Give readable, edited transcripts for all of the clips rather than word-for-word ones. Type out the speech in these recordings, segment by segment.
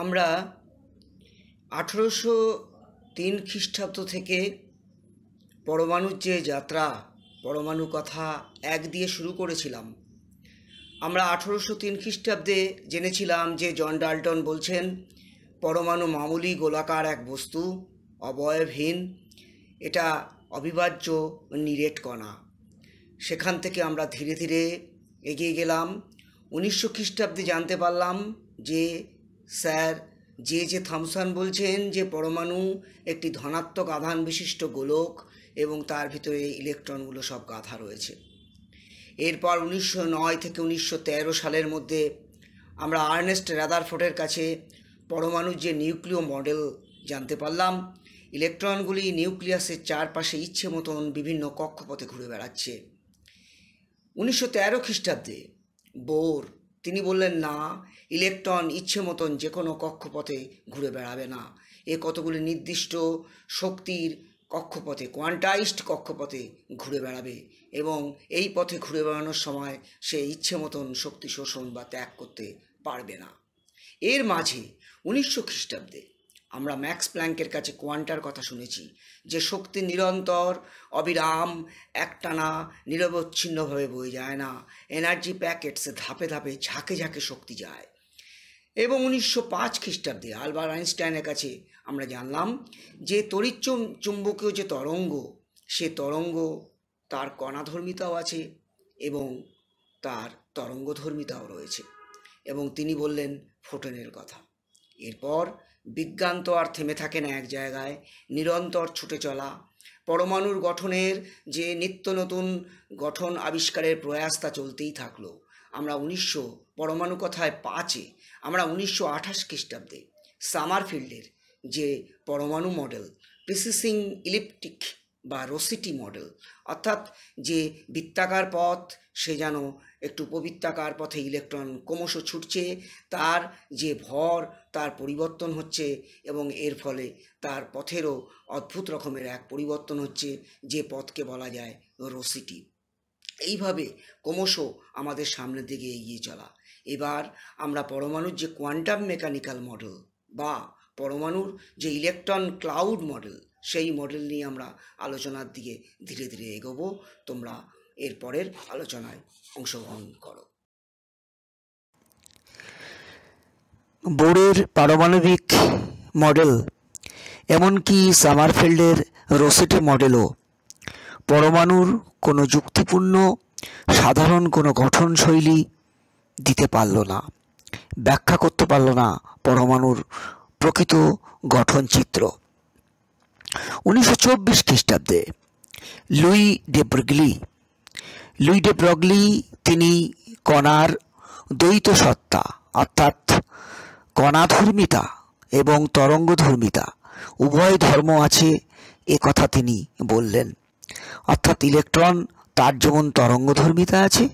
আমরা 1803 খ্রিস্টাব্দ থেকে পরমাণুর যে যাত্রা, পরমাণু কথা 1 দিয়ে শুরু করেছিলাম। আমরা 1803 খ্রিস্টাব্দে জেনেছিলাম যে জন ডাল্টন বলছেন পরমাণু মামুলি গোলাকার এক বস্তু, অবয়বহীন, এটা অবিভাজ্য নিরেট কণা। সেখান থেকে আমরা ধীরে ধীরে এগিয়ে গেলাম। 1900 খ্রিস্টাব্দে জানতে পারলাম যে স্যার জে থমসন বলছেন যে পরমাণু একটি ধনাত্মক আধান বিশিষ্ট গোলক এবং তার ভিতরে ইলেকট্রনগুলো সব গাঁথা রয়েছে। এরপর 1909 থেকে 1913 সালের মধ্যে আমরা আর্নেস্ট রাদারফোর্ডের কাছে পরমাণুর যে নিউক্লিয় মডেল জানতে পারলাম। ইলেকট্রনগুলি নিউক্লিয়াসের চারপাশে ইচ্ছে মতন বিভিন্ন কক্ষপথে ঘুরে বেড়াচ্ছে। 1913 খ্রিস্টাব্দে বোর তিনি বললেন না, ইলেকট্রন ইচ্ছে মতন যে কোনো কক্ষপথে ঘুরে বেড়াবে না, এ কতগুলি নির্দিষ্ট শক্তির কক্ষপথে, কোয়ান্টাইজড কক্ষপথে ঘুরে বেড়াবে এবং এই পথে ঘুরে বেড়ানোর সময় সে ইচ্ছে মতন শক্তি শোষণ বা ত্যাগ করতে পারবে না। এর মাঝে 1900 খ্রিস্টাব্দে আমরা ম্যাক্স প্ল্যাঙ্কের কাছে কোয়ান্টার কথা শুনেছি, যে শক্তি নিরন্তর অবিরাম একটানা নিরবচ্ছিন্নভাবে বয়ে যায় না, এনার্জি প্যাকেটসে ধাপে ধাপে ঝাঁকে ঝাঁকে শক্তি যায়। এবং 1905 খ্রিস্টাব্দে আলবার্ট আইনস্টাইনের কাছে আমরা জানলাম যে তড়িৎ চুম্বকীয় যে তরঙ্গ, সে তরঙ্গ তার কণাধর্মিতাও আছে এবং তার তরঙ্গধর্মিতাও রয়েছে, এবং তিনি বললেন ফোটনের কথা। এরপর বিজ্ঞান তো আর থেমে থাকে না এক জায়গায়, নিরন্তর ছুটে চলা। পরমাণুর গঠনের যে নিত্য নতুন গঠন আবিষ্কারের প্রয়াসটা চলতেই থাকলো। আমরা পরমাণু কথায় 5-এ আমরা 1928 খ্রিস্টাব্দে সামারফিল্ডের যে পরমাণু মডেল, প্রিসিসিং ইলিপ্টিক বা রোসিটি মডেল, অর্থাৎ যে বৃত্তাকার পথ সে যেন একটু উপবৃত্তাকার পথে ইলেকট্রন ক্রমশ ছুটছে, তার যে ভর তার পরিবর্তন হচ্ছে এবং এর ফলে তার পথেরও অদ্ভুত রকমের এক পরিবর্তন হচ্ছে, যে পথকে বলা যায় রোসিটি। এইভাবে ক্রমশ আমাদের সামনের দিকে এগিয়ে চলা। এবার আমরা পরমাণুর যে কোয়ান্টাম মেকানিক্যাল মডেল বা পরমাণুর যে ইলেকট্রন ক্লাউড মডেল, সেই মডেল নিয়ে আমরা আলোচনার দিকে ধীরে ধীরে এগোবো। তোমরা এর পরের আলোচনায় অংশগ্রহণ করো। বোরের পারমাণবিক মডেল, এমনকি সামারফিল্ডের রোসেটি মডেলও পরমাণুর কোনো যুক্তিপূর্ণ সাধারণ কোনো গঠনশৈলী দিতে পারল না, ব্যাখ্যা করতে পারল না পরমাণুর প্রকৃত গঠনচিত্র। 1924 খ্রিস্টাব্দে লুই ডে ব্রগলি তিনি কণার দ্বৈত সত্তা, অর্থাৎ কণাধর্মিতা এবং তরঙ্গধর্মিতা উভয় ধর্ম আছে এ কথা তিনি বললেন। অর্থাৎ ইলেকট্রন তার যেমন তরঙ্গধর্মিতা আছে,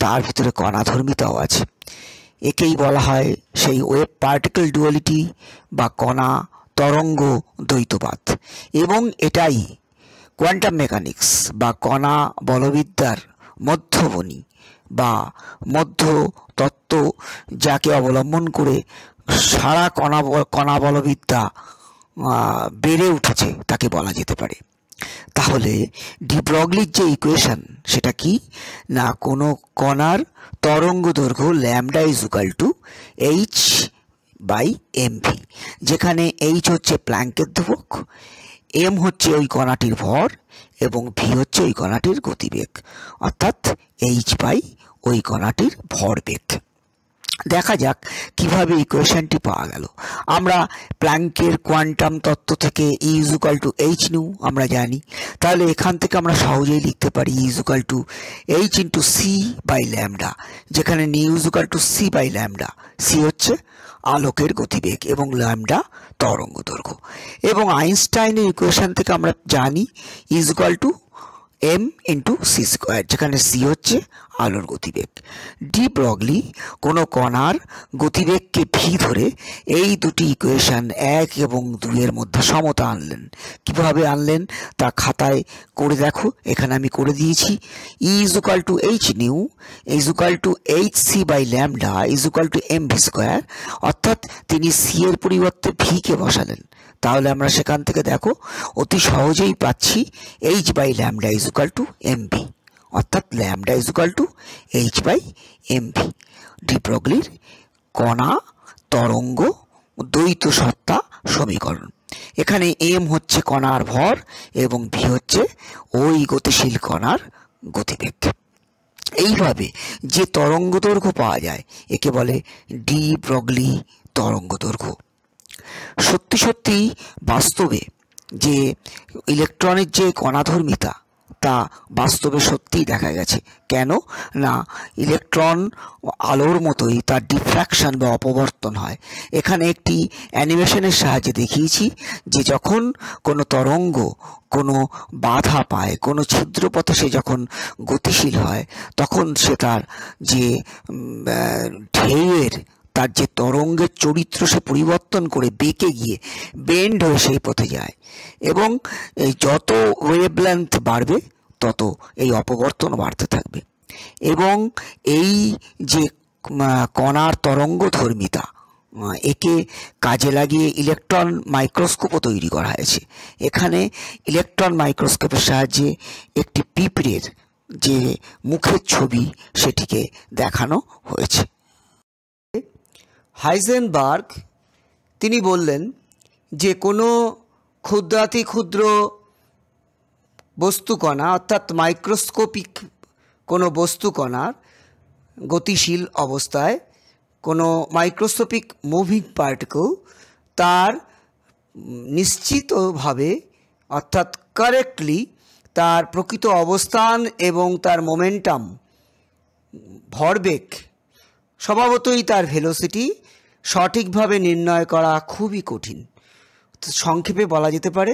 তার ভিতরে কণাধর্মিতাও আছে। একেই বলা হয় সেই ওয়েভ পার্টিকেল ডুয়ালিটি বা কণা তরঙ্গ দ্বৈতবাদ, এবং এটাই কোয়ান্টাম মেকানিক্স বা কণা বলবিদ্যার মধ্যবনী বা মধ্য তত্ত্ব, যাকে অবলম্বন করে সারা কণা বলবিদ্যা বেড়ে উঠেছে তাকে বলা যেতে পারে। তাহলে ডি ব্রগলির যে ইকুয়েশন, সেটা কি না, কোনো কণার তরঙ্গ দৈর্ঘ্য ল্যামডা h/mv, যেখানে h হচ্ছে প্ল্যাঙ্কের ধ্রুবক, m হচ্ছে ওই কণাটির ভর এবং v হচ্ছে ওই কণাটির গতিবেগ, অর্থাৎ h/ ওই কণাটির ভরবেগ। দেখা যাক কিভাবে ইকুয়েশনটি পাওয়া গেল। আমরা প্ল্যাঙ্কের কোয়ান্টাম তত্ত্ব থেকে E=h নিউ আমরা জানি, তাহলে এখান থেকে আমরা সহজেই লিখতে পারি E=h/c/λ, যেখানে c/λ, c হচ্ছে আলোকের গতিবেগ এবং ল্যামডা তরঙ্গ দৈর্ঘ্য। এবং আইনস্টাইনের ইকুয়েশন থেকে আমরা জানি E=m × c², যেখানে c হচ্ছে আলোর গতিবেগ। ডি ব্রগলি কোনো কণার গতিবেগকে ভি ধরে এই দুটি ইকুয়েশন 1 এবং 2 এর মধ্যে সমতা আনলেন। কিভাবে আনলেন তা খাতায় করে দেখো, এখানে আমি করে দিয়েছি। E is equal to h nu is equal to hc by lambda is equal to mv square, অর্থাৎ তিনি সি এর পরিবর্তে ভি কে বসালেন। তাহলে আমরা সেখান থেকে দেখো অতি সহজেই পাচ্ছি h by lambda is equal to mv, অর্থাৎ lambda is equal to h by mv. ডি ব্রগলির কণা তরঙ্গ দ্বৈত সত্তা সমীকরণ। এখানে এম হচ্ছে কণার ভর এবং ভি হচ্ছে ওই গতিশীল কণার গতিবেগ। এইভাবে যে তরঙ্গ দৈর্ঘ্য পাওয়া যায় একে বলে ডি ব্রগলি তরঙ্গ দৈর্ঘ্য। সত্যি সত্যি বাস্তবে যে ইলেকট্রনের যে কণাধর্মিতা তা বাস্তবে সত্যিই দেখা গেছে। কেন না, ইলেকট্রন আলোর মতোই তার ডিফ্র্যাকশন বা অপবর্তন হয়। এখানে একটি অ্যানিমেশনের সাহায্যে দেখিয়েছি যে যখন কোনো তরঙ্গ কোনো বাধা পায়, কোনো ছিদ্রপথে সে যখন গতিশীল হয়, তখন সে তার যে ঢেউয়ের তার যে তরঙ্গের চরিত্র সে পরিবর্তন করে বেঁকে গিয়ে বেন্ড হয়ে সেই পথে যায়, এবং এই যত ওয়েভলেন্থ বাড়বে তত এই অপবর্তন বাড়তে থাকবে। এবং এই যে কণার তরঙ্গ ধর্মিতা, একে কাজে লাগিয়ে ইলেকট্রন মাইক্রোস্কোপও তৈরি করা হয়েছে। এখানে ইলেকট্রন মাইক্রোস্কোপের সাহায্যে একটি পিঁপড়ের যে মুখের ছবি সেটিকে দেখানো হয়েছে। হাইজেনবার্গ তিনি বললেন যে কোনো ক্ষুদ্রাতি ক্ষুদ্র বস্তুকণা অর্থাৎ মাইক্রোস্কোপিক কোনো বস্তুকণার গতিশীল অবস্থায় কোনো মাইক্রোস্কোপিক মুভিং পার্টিকেল তার নিশ্চিতভাবে অর্থাৎ কারেক্টলি তার প্রকৃত অবস্থান এবং তার মোমেন্টাম ভরবেগ স্বভাবতই তার ভেলোসিটি সঠিকভাবে নির্ণয় করা খুবই কঠিন। সংক্ষেপে বলা যেতে পারে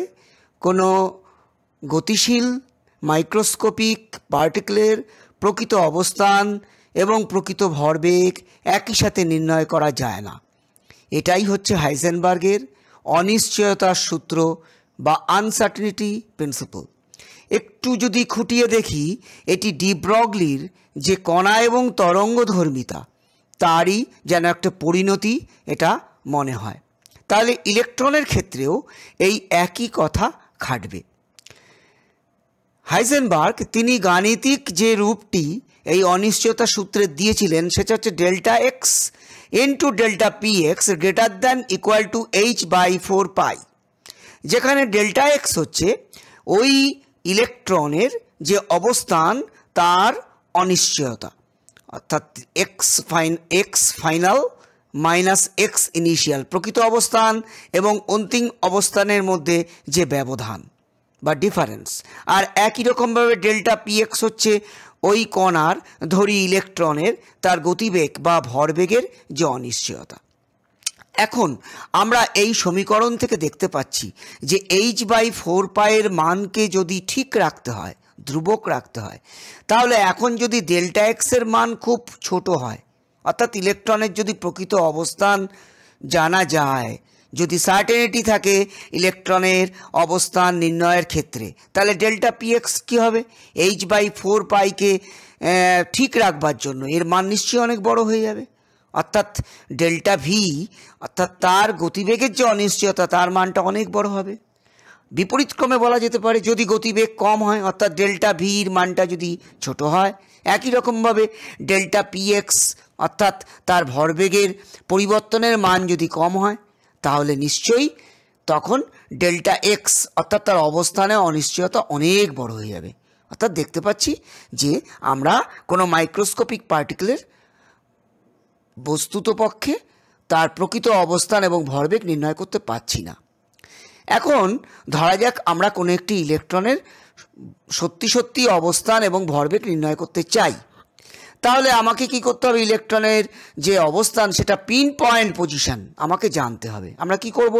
কোনো গতিশীল মাইক্রোস্কোপিক পার্টিকেলের প্রকৃত অবস্থান এবং প্রকৃত ভরবেগ একই সাথে নির্ণয় করা যায় না। এটাই হচ্ছে হাইজেনবার্গের অনিশ্চয়তার সূত্র বা আনসার্টেনিটি প্রিন্সিপল। একটু যদি খুঁটিয়ে দেখি, এটি ডি ব্রগলির যে কণা এবং তরঙ্গধর্মিতা তারই যেন একটা পরিণতি এটা মনে হয়। তাহলে ইলেকট্রনের ক্ষেত্রেও এই একই কথা খাটবে। হাইজেনবার্গ তিনি গাণিতিক যে রূপটি এই অনিশ্চয়তা সূত্রে দিয়েছিলেন সেটা হচ্ছে delta x into delta p x greater than equal to h by 4 pi, যেখানে ডেল্টা এক্স হচ্ছে ওই ইলেকট্রনের যে অবস্থান তার অনিশ্চয়তা, অর্থাৎ x final minus x initial, প্রকৃত অবস্থান এবং অন্তিম অবস্থানের মধ্যে যে ব্যবধান বা ডিফারেন্স। আর একই রকমভাবে ডেল্টা পি এক্স হচ্ছে ওই কণার ধরি ইলেকট্রনের তার গতিবেগ বা ভরবেগের যে অনিশ্চয়তা। এখন আমরা এই সমীকরণ থেকে দেখতে পাচ্ছি যে এইচ বাই 4 পাইয়ের মানকে যদি ঠিক রাখতে হয়, ধ্রুবক রাখতে হয়, তাহলে এখন যদি ডেল্টা এক্সের মান খুব ছোট হয়, অর্থাৎ ইলেকট্রনের যদি প্রকৃত অবস্থান জানা যায়, যদি সার্টেনিটি থাকে ইলেকট্রনের অবস্থান নির্ণয়ের ক্ষেত্রে, তাহলে ডেল্টা পি এক্স কী হবে? এইচ বাই 4 পাইকে ঠিক রাখবার জন্য এর মান নিশ্চয়ই অনেক বড় হয়ে যাবে, অর্থাৎ ডেল্টা ভি অর্থাৎ তার গতিবেগের যে অনিশ্চয়তা তার মানটা অনেক বড় হবে। বিপরীতক্রমে বলা যেতে পারে যদি গতিবেগ কম হয় অর্থাৎ ডেল্টা ভির মানটা যদি ছোট হয়, একই রকমভাবে ডেল্টা পি এক্স অর্থাৎ তার ভরবেগের পরিবর্তনের মান যদি কম হয়, তাহলে নিশ্চয়ই তখন ডেল্টা এক্স অর্থাৎ তার অবস্থানে অনিশ্চয়তা অনেক বড় হয়ে যাবে। অর্থাৎ দেখতে পাচ্ছি যে আমরা কোনো মাইক্রোস্কোপিক পার্টিকেলের বস্তুতপক্ষে তার প্রকৃত অবস্থান এবং ভরবেগ নির্ণয় করতে পারছি না। এখন ধরা যাক আমরা কোনো একটি ইলেকট্রনের সত্যি সত্যি অবস্থান এবং ভরবেগ নির্ণয় করতে চাই, তাহলে আমাকে কি করতে হবে? ইলেকট্রনের যে অবস্থান সেটা পিন পয়েন্ট পজিশন আমাকে জানতে হবে। আমরা কি করব?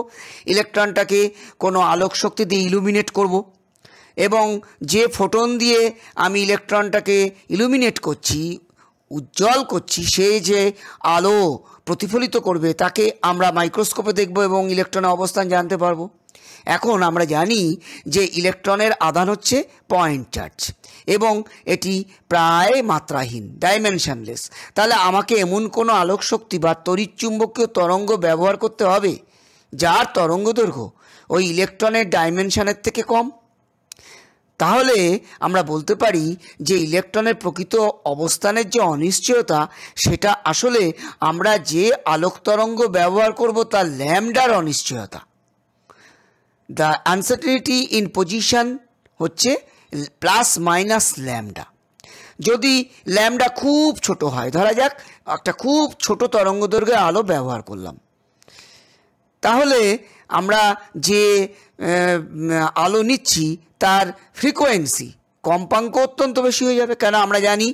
ইলেকট্রনটাকে কোনো আলোক শক্তি দিয়ে ইলুমিনেট করব এবং যে ফোটন দিয়ে আমি ইলেকট্রনটাকে ইলুমিনেট করছি, উজ্জ্বল করছি, সে যে আলো প্রতিফলিত করবে তাকে আমরা মাইক্রোস্কোপে দেখব এবং ইলেকট্রনের অবস্থান জানতে পারবো। এখন আমরা জানি যে ইলেকট্রনের আধান হচ্ছে পয়েন্ট চার্জ এবং এটি প্রায় মাত্রাহীন, ডাইমেনশনলেস। তাহলে আমাকে এমন কোনো আলোক শক্তি বা তড়িৎচুম্বকীয় তরঙ্গ ব্যবহার করতে হবে যার তরঙ্গ দৈর্ঘ্য ওই ইলেকট্রনের ডাইমেনশনের থেকে কম। তাহলে আমরা বলতে পারি যে ইলেকট্রনের প্রকৃত অবস্থানের যে অনিশ্চয়তা, সেটা আসলে আমরা যে আলোক তরঙ্গ ব্যবহার করব তার ল্যামডার অনিশ্চয়তা। দ্য আনসার্টেনিটি ইন পজিশন হচ্ছে প্লাস মাইনাস ল্যামডা। যদি ল্যামডা খুব ছোট হয়, ধরা যাক একটা খুব ছোট তরঙ্গ দৈর্ঘ্যের আলো ব্যবহার করলাম, তাহলে আমরা যে আলো নিচ্ছি তার ফ্রিকোয়েন্সি কম্পাঙ্ক অত্যন্ত বেশি হয়ে যাবে। কেন আমরা জানি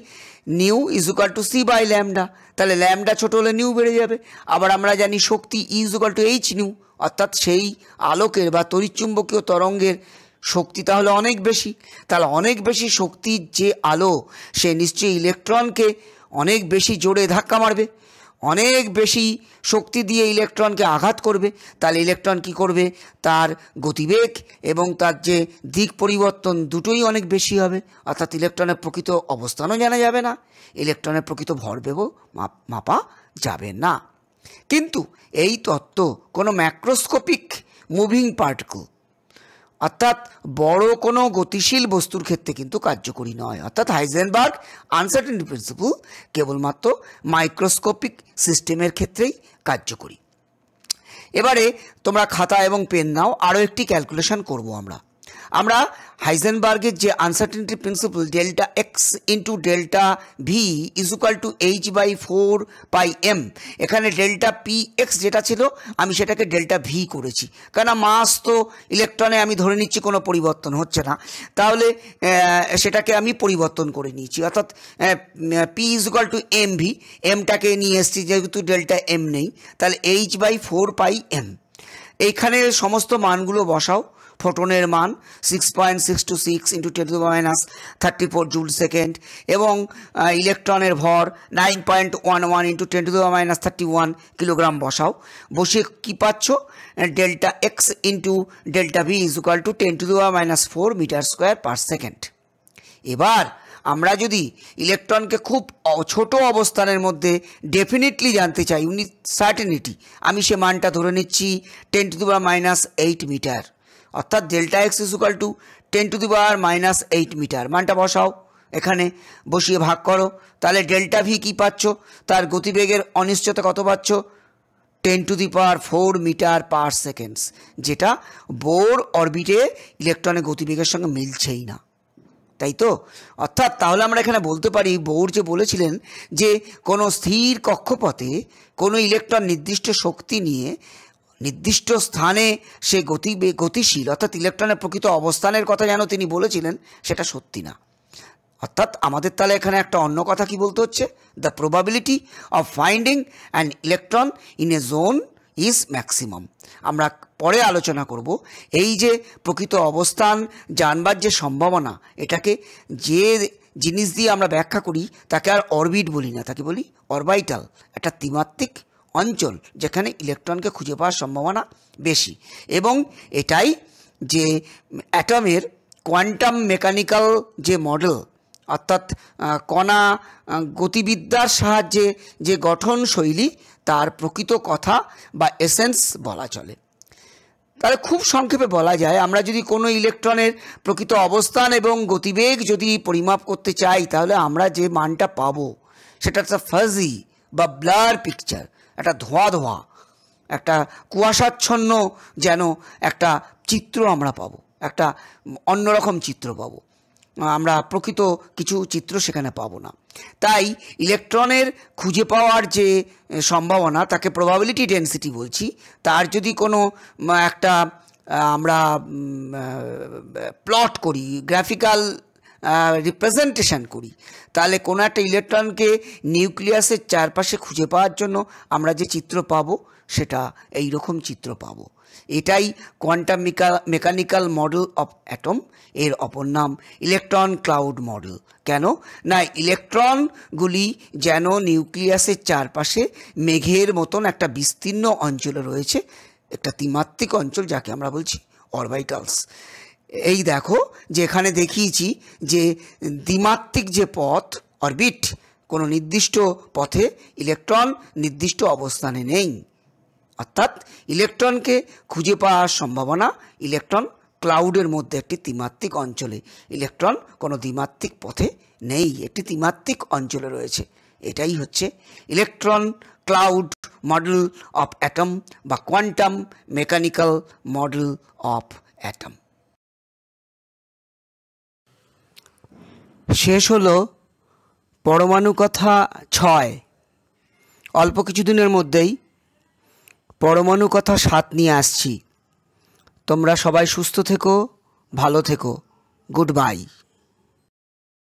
nu is equal to c by lambda, তাহলে ল্যামডা ছোট হলে নিউ বেড়ে যাবে। আবার আমরা জানি শক্তি is equal to h nu, অর্থাৎ সেই আলোকের বা তড়িৎচুম্বকীয় তরঙ্গের শক্তি তাহলে অনেক বেশি। তাহলে অনেক বেশি শক্তির যে আলো, সে নিশ্চয়ই ইলেকট্রনকে অনেক বেশি জোরে ধাক্কা মারবে, অনেক বেশি শক্তি দিয়ে ইলেকট্রনকে আঘাত করবে। তাহলে ইলেকট্রন কি করবে, তার গতিবেগ এবং তার যে দিক পরিবর্তন দুটোই অনেক বেশি হবে, অর্থাৎ ইলেকট্রনের প্রকৃত অবস্থানও জানা যাবে না, ইলেকট্রনের প্রকৃত ভরবেগও মাপা যাবে না। কিন্তু এই তত্ত্ব কোনো ম্যাক্রোস্কোপিক মুভিং পার্টিকল অর্থাৎ বড় কোনো গতিশীল বস্তুর ক্ষেত্রে কিন্তু কার্যকরী নয়। অর্থাৎ হাইজেনবার্গ আনসার্টেনিটি প্রিন্সিপল কেবলমাত্র মাইক্রোস্কোপিক সিস্টেমের ক্ষেত্রেই কার্যকরী। এবারে তোমরা খাতা এবং পেন নাও, আরও একটি ক্যালকুলেশন করব আমরা হাইজেনবার্গের যে uncertainty principle delta x into delta v is equal to h by 4πm, এখানে ডেল্টা পি এক্স যেটা ছিল আমি সেটাকে ডেল্টা ভি করেছি, কেন মাস তো ইলেকট্রনে আমি ধরে নিচ্ছি কোনো পরিবর্তন হচ্ছে না, তাহলে সেটাকে আমি পরিবর্তন করে নিয়েছি, অর্থাৎ p is equal to m v, এমটাকে নিয়ে এসেছি যেহেতু ডেল্টা এম নেই, তাহলে এইচ বাই 4πm। এইখানে সমস্ত মানগুলো বসাও। ফোটনের মান 6.626 ইন্টু 10⁻34 জুল সেকেন্ড এবং ইলেকট্রনের ভর 9.11 ইন্টু 10⁻31 কিলোগ্রাম বসাও। বসিয়ে কী পাচ্ছ, delta x into delta v is equal to 10⁻4 metre square per second. এবার আমরা যদি ইলেকট্রনকে খুব ছোট অবস্থানের মধ্যে ডেফিনেটলি জানতে চাই, উইথ সার্টেনিটি, আমি সে মানটা ধরে নিচ্ছি 10⁻8 মিটার, অর্থাৎ delta x is equal to 10⁻8 metre. মানটা বসাও, এখানে বসিয়ে ভাগ করো, তাহলে ডেল্টা ভি কী পাচ্ছ, তার গতিবেগের অনিশ্চয়তা কত পাচ্ছ, 10⁻4 মিটার পার সেকেন্ডস, যেটা বোর অরবিটে ইলেকট্রনের গতিবেগের সঙ্গে মিলছেই না, তাই তো? অর্থাৎ তাহলে আমরা এখানে বলতে পারি বোর যে বলেছিলেন যে কোনো স্থির কক্ষপথে কোনো ইলেকট্রন নির্দিষ্ট শক্তি নিয়ে নির্দিষ্ট স্থানে সে গতিশীল, অর্থাৎ ইলেকট্রনের প্রকৃত অবস্থানের কথা যেন তিনি বলেছিলেন, সেটা সত্যি না। অর্থাৎ আমাদের তাহলে এখানে একটা অন্য কথা কি বলতে হচ্ছে, the probability of finding an electron in a zone is maximum. আমরা পরে আলোচনা করব এই যে প্রকৃত অবস্থান জানবার যে সম্ভাবনা, এটাকে যে জিনিস দিয়ে আমরা ব্যাখ্যা করি তাকে আর অরবিট বলি না, তাকে বলি অরবাইটাল, একটা ত্রিমাত্রিক অঞ্চল যেখানে ইলেকট্রনকে খুঁজে পাওয়ার সম্ভাবনা বেশি। এবং এটাই যে অ্যাটমের কোয়ান্টাম মেকানিক্যাল যে মডেল, অর্থাৎ কণা গতিবিদ্যার সাহায্যে যে গঠন শৈলী, তার প্রকৃত কথা বা এসেন্স বলা চলে। তাহলে খুব সংক্ষেপে বলা যায়, আমরা যদি কোনো ইলেকট্রনের প্রকৃত অবস্থান এবং গতিবেগ যদি পরিমাপ করতে চাই, তাহলে আমরা যে মানটা পাবো সেটা একটা ফাজি বা ব্লার পিকচার, একটা ধোঁয়া ধোঁয়া, একটা কুয়াশাচ্ছন্ন যেন একটা চিত্র আমরা পাবো, একটা অন্যরকম চিত্র পাবো, আমরা প্রকৃত কিছু চিত্র সেখানে পাবো না। তাই ইলেকট্রনের খুঁজে পাওয়ার যে সম্ভাবনা, তাকে প্রবাবিলিটি ডেন্সিটি বলছি, তার যদি কোনো একটা আমরা প্লট করি, গ্রাফিক্যাল রিপ্রেজেন্টেশন করি, তাহলে কোনো একটা ইলেকট্রনকে নিউক্লিয়াসের চারপাশে খুঁজে পাওয়ার জন্য আমরা যে চিত্র পাবো সেটা এই রকম চিত্র পাবো। এটাই quantum mechanical model of atom, এর অপর নাম ইলেকট্রন ক্লাউড মডেল। কেন না, ইলেকট্রনগুলি যেন নিউক্লিয়াসের চারপাশে মেঘের মতন একটা বিস্তীর্ণ অঞ্চলে রয়েছে, একটা ত্রিমাত্রিক অঞ্চল যাকে আমরা বলছি অরবিটালস। এই দেখো যে এখানে দেখিয়েছি যে দ্বিমাত্রিক যে পথ অরবিট, কোনো নির্দিষ্ট পথে ইলেকট্রন নির্দিষ্ট অবস্থানে নেই, অর্থাৎ ইলেকট্রনকে খুঁজে পাওয়ার সম্ভাবনা ইলেকট্রন ক্লাউডের মধ্যে একটি ত্রিমাত্রিক অঞ্চলে, ইলেকট্রন কোনো দ্বিমাত্রিক পথে নেই, একটি ত্রিমাত্রিক অঞ্চলে রয়েছে। এটাই হচ্ছে electron cloud model of atom বা quantum mechanical model of atom. শেষ হলো পরমাণু কথা 6। অল্প কিছুদিনের মধ্যেই পরমাণু কথা 7 নিয়ে আসছি। তোমরা সবাই সুস্থ থেকো, ভালো থেকো। Good bye.